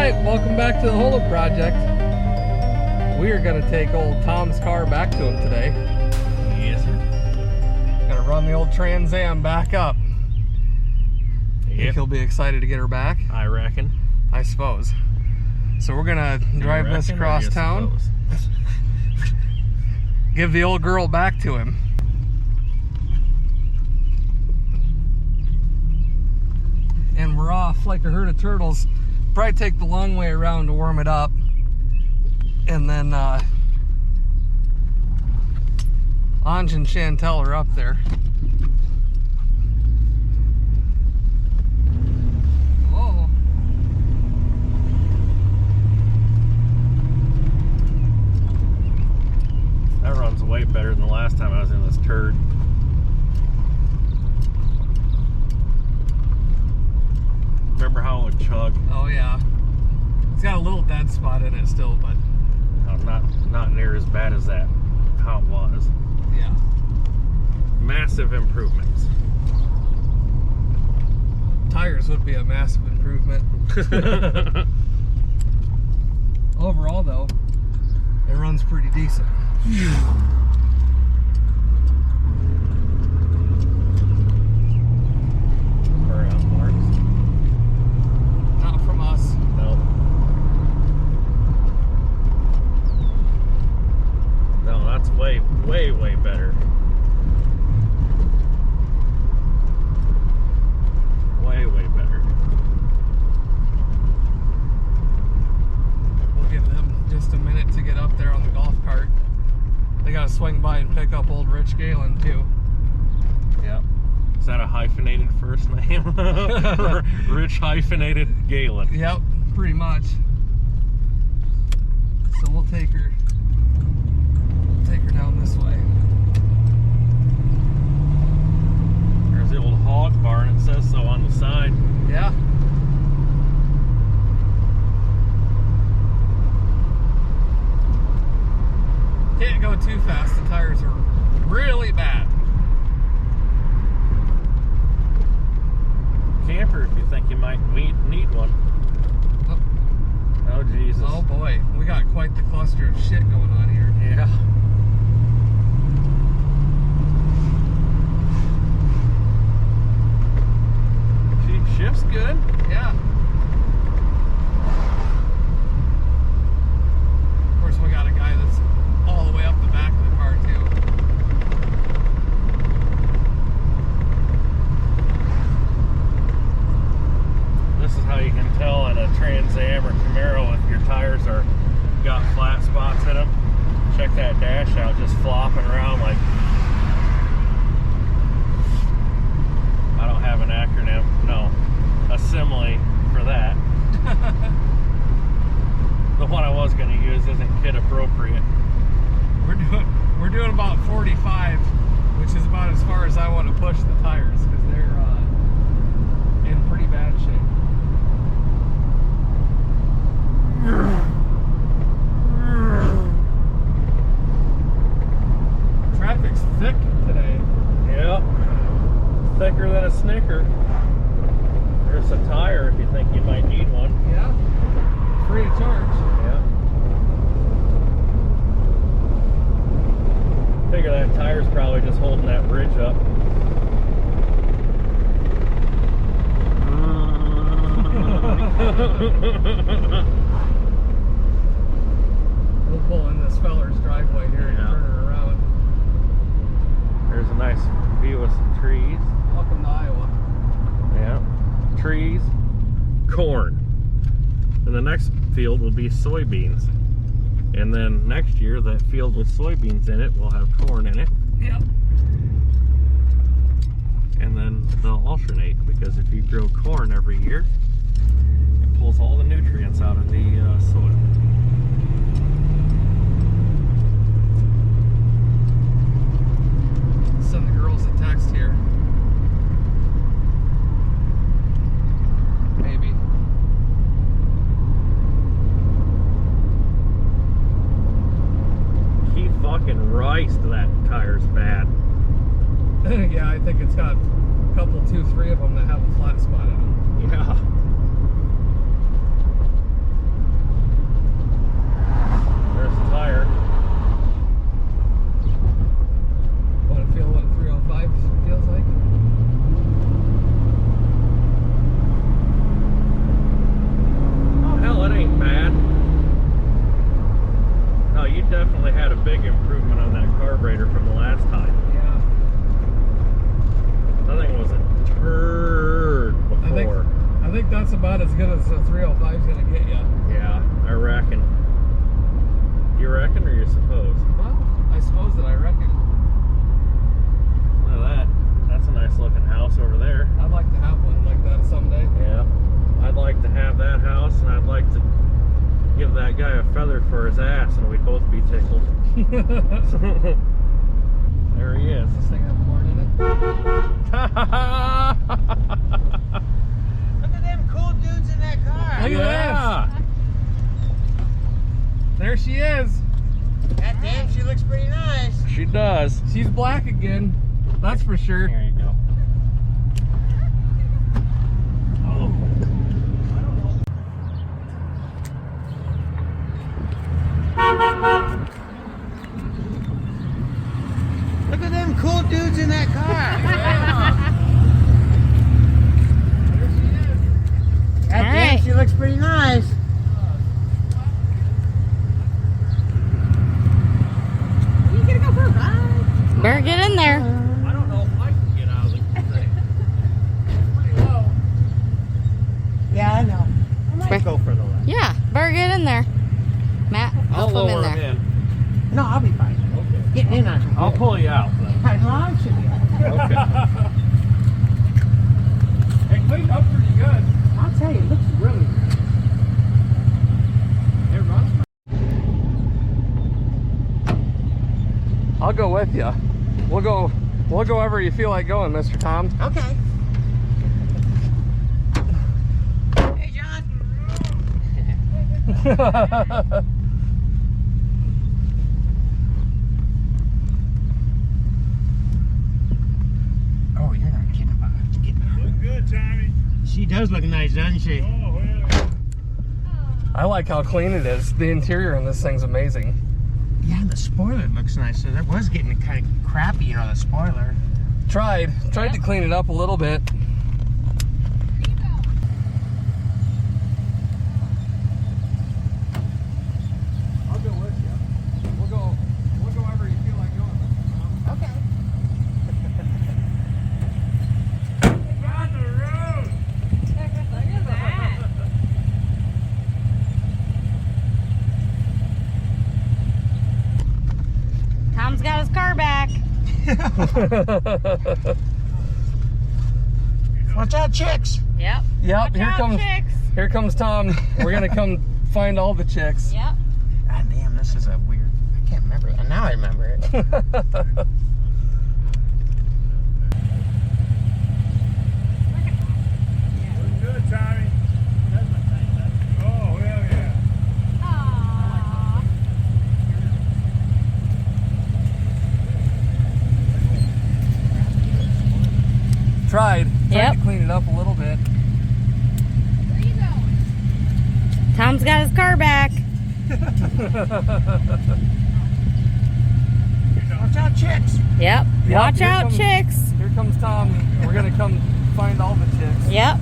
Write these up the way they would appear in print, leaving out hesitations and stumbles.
Alright, welcome back to the Holdup Project. We are going to take old Tom's car back to him today. Yes, sir. Gonna run the old Trans Am back up. Yep. Think he'll be excited to get her back? I reckon. I suppose. So we're gonna drive this across town. Give the old girl back to him. And we're off like a herd of turtles. Probably take the long way around to warm it up. And then Anj and Chantel are up there. Whoa. That runs way better than the last time I was in this turd. Remember how it would chug? Oh yeah. It's got a little dead spot in it still, but Not near as bad as that. How it was. yeah. Massive improvements. Tires would be a massive improvement. Overall though, it runs pretty decent. Burnout marks. Not from us. No. No, that's way better. Way better. We'll give them just a minute to get up there on the golf cart. They gotta swing by and pick up old Rich Galen too. Yep. Is that a hyphenated first name? Rich hyphenated Galen. Yep, pretty much. So we'll take her down this way. There's the old hog barn. It says so on the side. Yeah. Can't go too fast, the tires are really bad. Camper if you think you might need one. Oh, Jesus. Oh boy, we got quite the cluster of shit going on here. Yeah. She shifts good. Yeah. Of course, we got a guy that's all the way up the back of the car too. This is how you can tell in a Trans Am or Camaro if your tires are got flat spots in them. Check that dash out, just flopping around like, I don't have an acronym, no, a simile for that. The one I was going to use isn't kid appropriate. We're doing about 45, which is about as far as I want to push the tires because they're in pretty bad shape. Traffic's thick today. Yep, thicker than a Snicker. There's a tire if you think you might need one. Yeah, free of charge. Yeah. Figure that tire's probably just holding that bridge up. We'll pull in this feller's driveway here and turn her around. There's a nice view of some trees. Welcome to Iowa. Yeah. Trees, corn. And the next field will be soybeans. And then next year, that field with soybeans in it will have corn in it. Yep. And then they'll alternate, because if you grow corn every year, it pulls all the nutrients out of the soil. Send the girls a text here. Maybe. Keep fucking rice, that tire's bad. Yeah, I think it's got a couple, 2, 3 of them that have a flat spot in them. Yeah. big improvement on that carburetor from the last time. Yeah. That thing was a turd before. I think that's about as good as the 305 is gonna get you. Yeah, I reckon. You reckon, or you suppose? Well, I suppose that I reckon. Look at that. That's a nice looking house over there. I'd like to have one like that someday. Yeah. I'd like to have that house, and I'd like to give that guy a feather for his ass, and we'd both be tickled. There he is. Does this thing have corn in it? Look at them cool dudes in that car. Look at this. There she is. God damn, she looks pretty nice. She does. She's black again. That's for sure. There you go. Look at them cool dudes in that car. There she is. God damn, she looks pretty nice. You gonna go for a ride? Better get in there. I don't know if I can get out of the thing. Pretty low. Yeah, I know. I might go for the left. Yeah, better get in there. Matt, I'll help him in lower there. him in. No, I'll be fine. Okay. Getting in on you. I'll pull you out then. How long should be? Okay. It cleaned up pretty good. I'll tell you, it looks really good. It runs. I'll go with you. We'll go wherever you feel like going, Mr. Tom. Okay. Hey, John. Oh, you're not kidding about it. Getting her. Look good, Tommy. She does look nice, doesn't she? Oh, yeah. I like how clean it is. The interior in this thing's amazing. Yeah, and the spoiler looks nice. So that was getting kind of crappy, you know, the spoiler. Tried to clean it up a little bit. I'll go with you. We'll go wherever you feel like going, Mr. Tom. Okay. On the road. Look at that. Tom's got his car back. Watch out, chicks. Yep. Yep, Watch out, chicks. here comes Tom. We're gonna come find all the chicks. Yep. God damn, this is a weird. I can't remember it. Now I remember it. Look good, Tommy. Oh, hell yeah. Aww. Tried Yep. to clean it up a little bit. Where you going? Tom's got his car back. Watch out, chicks. Yep. Yep, Watch here out, comes- chicks. Here comes Tom. We're gonna come find all the chicks. Yep.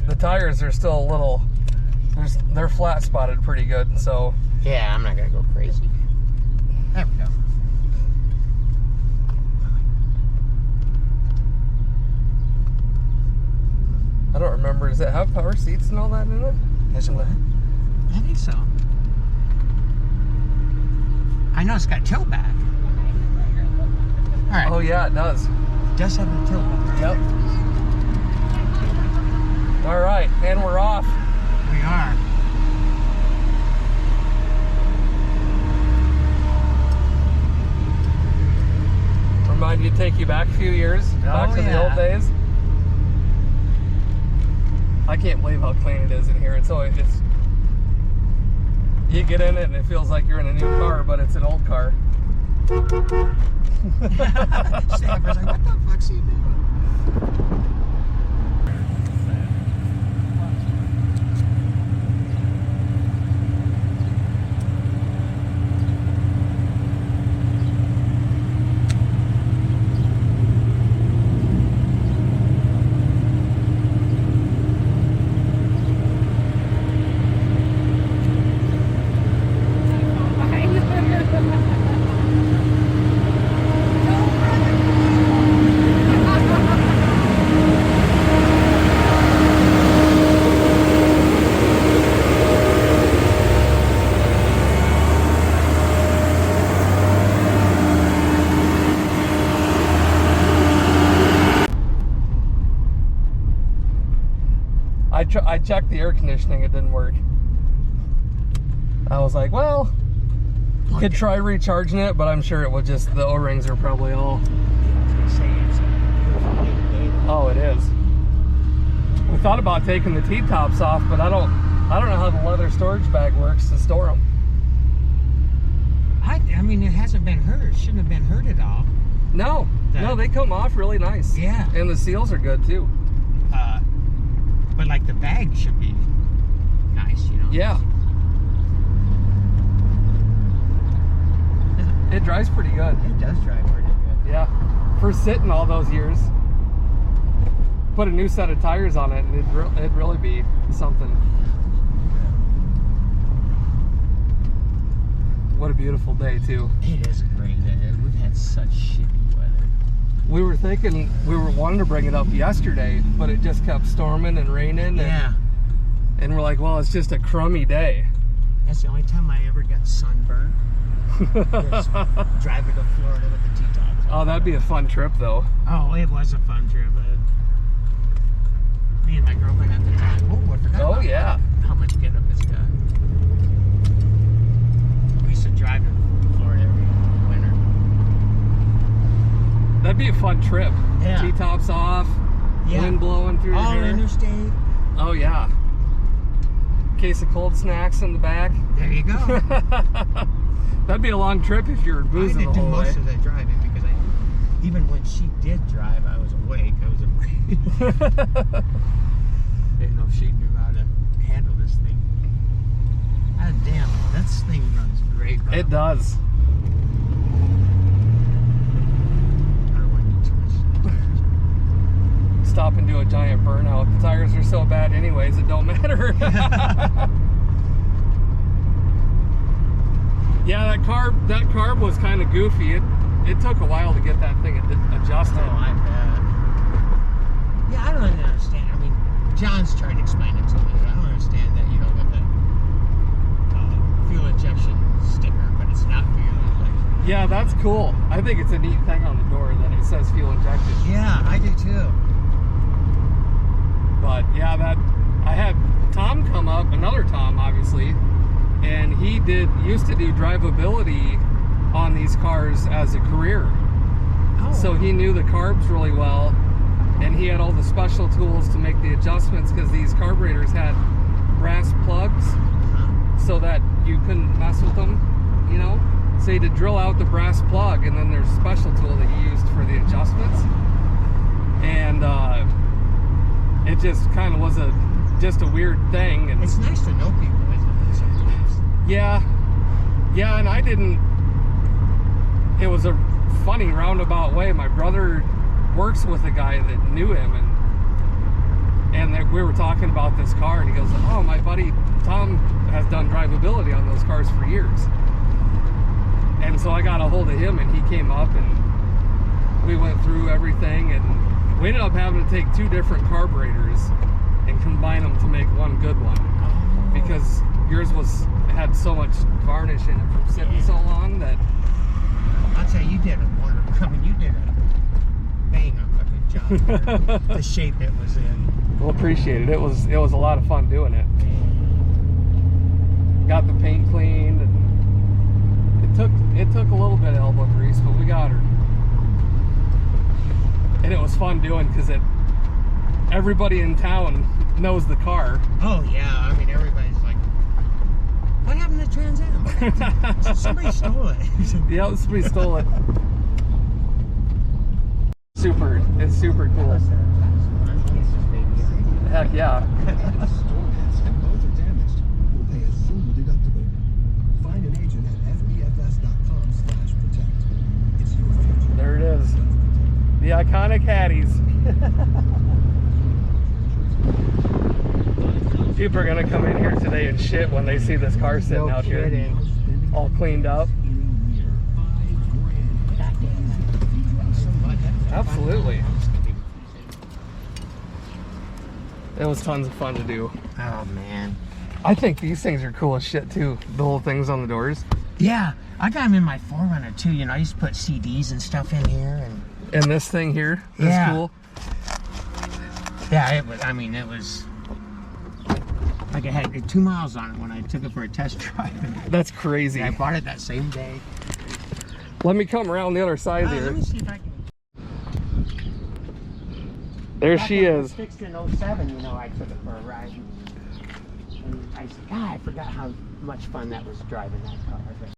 The tires are still a little. They're flat spotted pretty good. So Yeah, I'm not gonna go crazy. There we go. I don't remember. Does it have power seats and all that in it? Is it what? I think so. I know it's got tilt back. All right. Oh yeah, it does. It does have a tilt back. Yep. All right, and we're off. We are. Remind you to take you back a few years, back to the yeah. old days. I can't believe how clean it is in here. It's you get in it and it feels like you're in a new car, but it's an old car. Stamper's like, what the fuck's he doing? I checked the air conditioning, it didn't work. I was like, well, could try recharging it, but I'm sure it would just, the O-rings are probably all... Oh, it is. We thought about taking the T-tops off, but I don't know how the leather storage bag works to store them. I mean, it hasn't been hurt. It shouldn't have been hurt at all. No, they come off really nice. Yeah. And the seals are good too. But like the bag should be nice, you know. Yeah. It drives pretty good. It does drive pretty good. Yeah. For sitting all those years. Put a new set of tires on it and it'd really be something. What a beautiful day too. It is a great day. We've had such shitty weather. We were thinking, we were wanting to bring it up yesterday, but it just kept storming and raining. Yeah. And we're like, well, it's just a crummy day. That's the only time I ever got sunburned. Was driving to Florida with the T-tops. Oh, that'd be a fun trip though. Oh, it was a fun trip. Me and my girlfriend at the time. Oh, I forgot. Oh, about yeah. How much get up it's got. We used to drive to Florida every winter. That'd be a fun trip. Yeah. T-tops off, wind blowing through all your hair. interstate. Oh yeah. Case of cold snacks in the back. There you go. That'd be a long trip if you were boozing the I didn't do whole way. most of that driving because even when she did drive, I was awake. I was afraid. Didn't know if she knew how to handle this thing. God damn, that thing runs great. Bro. It does. I don't want to do too much to the tires. Stop and do a giant burnout. The tires are so bad anyways, it don't matter. Yeah, that carb was kind of goofy. It took a while to get that thing adjusted. Oh, I bet. Yeah, I don't understand. I mean, John's tried to explain it to me. I don't understand that you don't get the fuel injection sticker, but it's not fuel injection. Yeah, that's cool. I think it's a neat thing on the door that it says fuel injected. Yeah, I do too. But yeah, I had Tom come up, another Tom obviously, and he used to do drivability on these cars as a career. Oh. So he knew the carbs really well, and he had all the special tools to make the adjustments because these carburetors had brass plugs so that you couldn't mess with them, you know? So he had to drill out the brass plug, and then there's a special tool that he used for the adjustments. And it just kind of was just a weird thing. And it's nice to know people, isn't it, sometimes? Yeah, and I didn't. It was a funny roundabout way. My brother works with a guy that knew him, and we were talking about this car, and he goes, "Oh, my buddy Tom has done drivability on those cars for years." And so I got a hold of him, and he came up, and we went through everything, and we ended up having to take two different carburetors and combine them to make one good one, because yours had so much varnish in it from sitting so long that. I'll tell you, you did a wonderful. I mean, you did a bang up a good job for the shape it was in. Well, appreciate it. It was a lot of fun doing it. Got the paint cleaned, and it took a little bit of elbow grease, but we got her. And it was fun doing because everybody in town knows the car. Oh yeah, I mean everybody's like, what happened to Trans Am? Somebody stole it. Yeah, somebody stole it. It's super cool. Heck yeah. There it is. The iconic Hatties. People are gonna come in here today and shit when they see this car sitting out here, all cleaned up. Absolutely. It was tons of fun to do. Oh man. I think these things are cool as shit too. The whole things on the doors. Yeah, I got them in my 4Runner too. You know, I used to put CDs and stuff in here, and this thing here is cool. Yeah, it was. I mean, it was. Like it had 2 miles on it when I took it for a test drive. That's crazy. I bought it that same day. Let me come around the other side Let here. me see if I can. There Back she when it was is. Fixed in 07, you know, I took it for a ride. And I said, God, I forgot how much fun that was driving that car. But